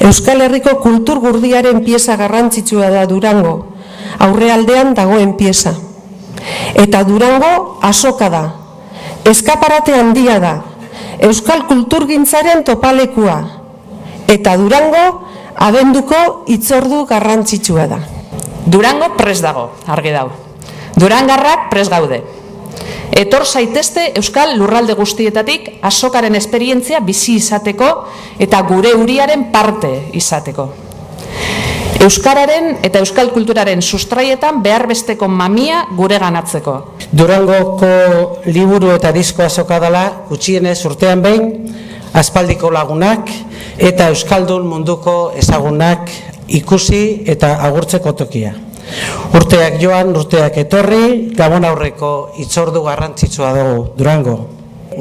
Euskal Herriko kultur gurdiaren pieza garrantzitsua da Durango, aurrealdean dagoen pieza. Eta Durango azoka da, eskaparate handia da, euskal kulturgintzaren topalekua. Eta Durango abenduko hitzordu garrantzitsua da. Durango prest dago, argi dago. Durangarrak prest gaude. Etor zaitezte euskal lurralde guztietatik azokaren esperientzia bizi izateko eta gure uriaren parte izateko. Euskararen eta euskal kulturaren sustraietan behar besteko mamia gure ganatzeko. Durangoko liburu eta disko azoka dela, gutxienez urtean behin, aspaldiko lagunak eta euskaldun munduko ezagunak ikusi eta agurtzeko tokia. Urteak joan, urteak etorri, gabon aurreko hitzordu garrantzitsua dugu Durango.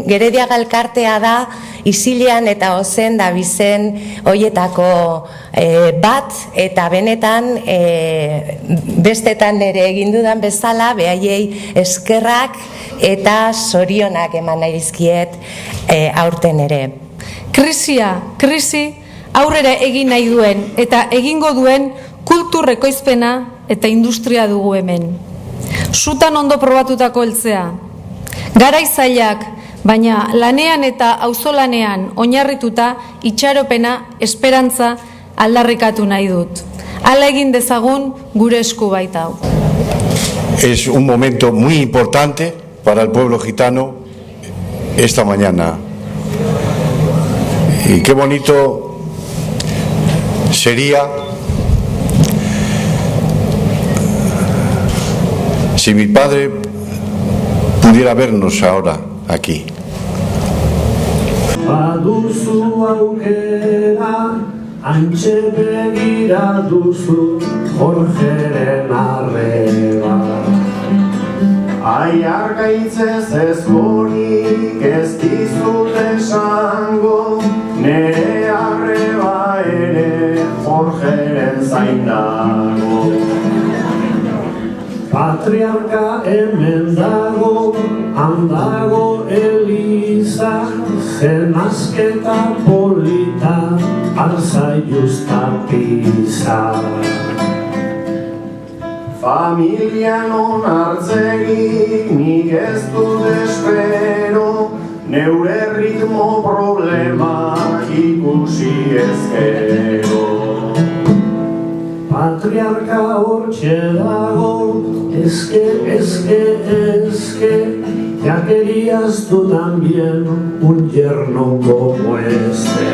Gerediaga elkartea da, isilean eta ozen da bizen hoietako bat, eta benetan bestetan ere egin dudan bezala, behaiei eskerrak eta zorionak eman nahi dizkiet aurten ere. Krisi aurrera egin nahi duen eta egingo duen kultur ekoizpena eta industria dugu hemen. Sutan ondo probatutako heltzea. Garai zailak, baina lanean eta auzolanean oinarrituta itxaropena, esperantza aldarrikatu nahi dut. Hala egin dezagun gure esku baita hau. Es un momento muy importante para el pueblo gitano esta mañana. Y qué bonito sería si mi padre pudiera vernos ahora aquí. Baduzu aukera, antxe begira duzu Jorgeren arreba. Aiargaitzez ez horik ez dizut esango, nere arreba ere Jorgeren zain dago. Patriarka hemen dago, handago Eliza, zenazketa polita, alzaiuzta pisa. Familian onartzegi, nik ez dut espero, neure ritmo problema ikusi ezkero. Patriarka hortxe dago, eske, ya querías tú también un yerno como este.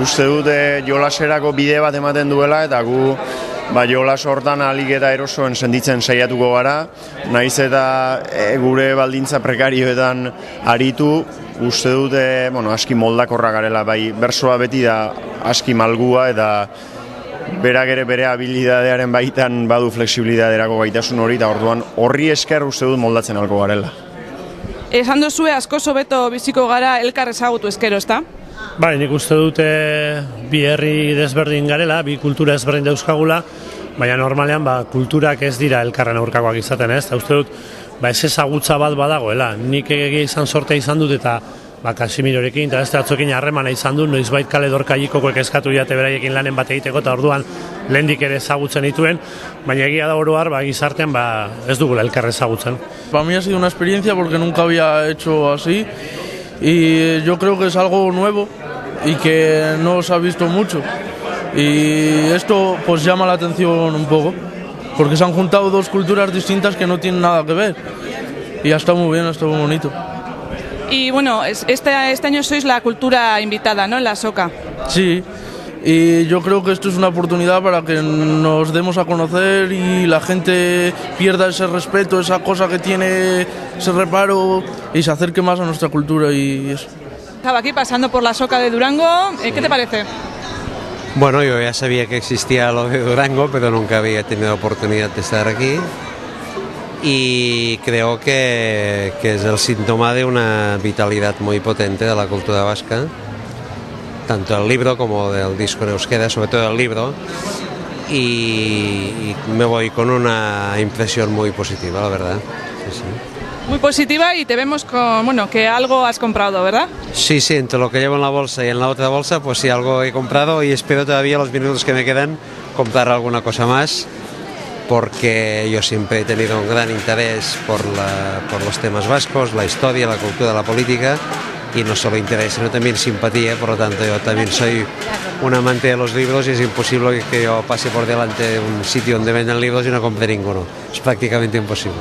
Uste dute jolaserako bide bat ematen duela eta gu jolas hortan ahalik eta erosoen senditzen saiatuko gara, naiz eta gure baldintza prekarioetan aritu. Uste dute, aski moldakorra garela, bai, bersoa beti da aski malgua eta berak ere bere habilidadearen baitan badu flexibilidaderako gaitasun hori, eta orduan horri esker uste dut moldatzen alko garela. Esan duzue asko hobeto biziko gara elkar ezagutu ezkero, ezta? Bai, nik uste dute bi herri desberdin garela, bi kultura ezberdin dauzkagula, baina normalean kulturak ez dira elkarren aurkakoak izaten, ez? Eta uste dut, ez ezagutza bat badagoela. Nik egia izan sortea izan dut eta Kasimirorekin eta beste atzokin harremana izan dut, noizbait kale dorkailikokoek eskatu diate beraiekin lanen bat egiteko eta orduan lehendik ere ezagutzen dituen, baina egia da oro har, gizartean ez dugula elkar ezagutzen. Para mí ha sido una experiencia porque nunca había hecho así y yo creo que es algo nuevo y que no se ha visto mucho y esto pues llama la atención un poco porque se han juntado dos culturas distintas que no tienen nada que ver y ha estado muy bien, ha estado muy bonito. Y bueno, este año sois la cultura invitada, ¿no?, en la Soca. Sí, y yo creo que esto es una oportunidad para que nos demos a conocer y la gente pierda ese respeto, esa cosa que tiene, ese reparo y se acerque más a nuestra cultura y eso. Estaba aquí pasando por la Soca de Durango, ¿qué te parece? Bueno, yo ya sabía que existía lo de Durango, pero nunca había tenido oportunidad de estar aquí. Y creo que es el síntoma de una vitalidad muy potente de la cultura vasca, tanto del libro como del disco en euskera, sobre todo el libro, y me voy con una impresión muy positiva, la verdad. Sí, sí. Muy positiva y te vemos con, bueno, que algo has comprado, ¿verdad? Sí, sí, entre lo que llevo en la bolsa y en la otra bolsa, pues sí, algo he comprado y espero todavía los minutos que me quedan comprar alguna cosa más, porque yo siempre he tenido un gran interés por los temas vascos, la historia, la cultura, la política, y no solo interés, sino también simpatía. Por lo tanto, yo también soy un amante de los libros y es imposible que yo pase por delante de un sitio donde venden libros y no compre ninguno. Es prácticamente imposible.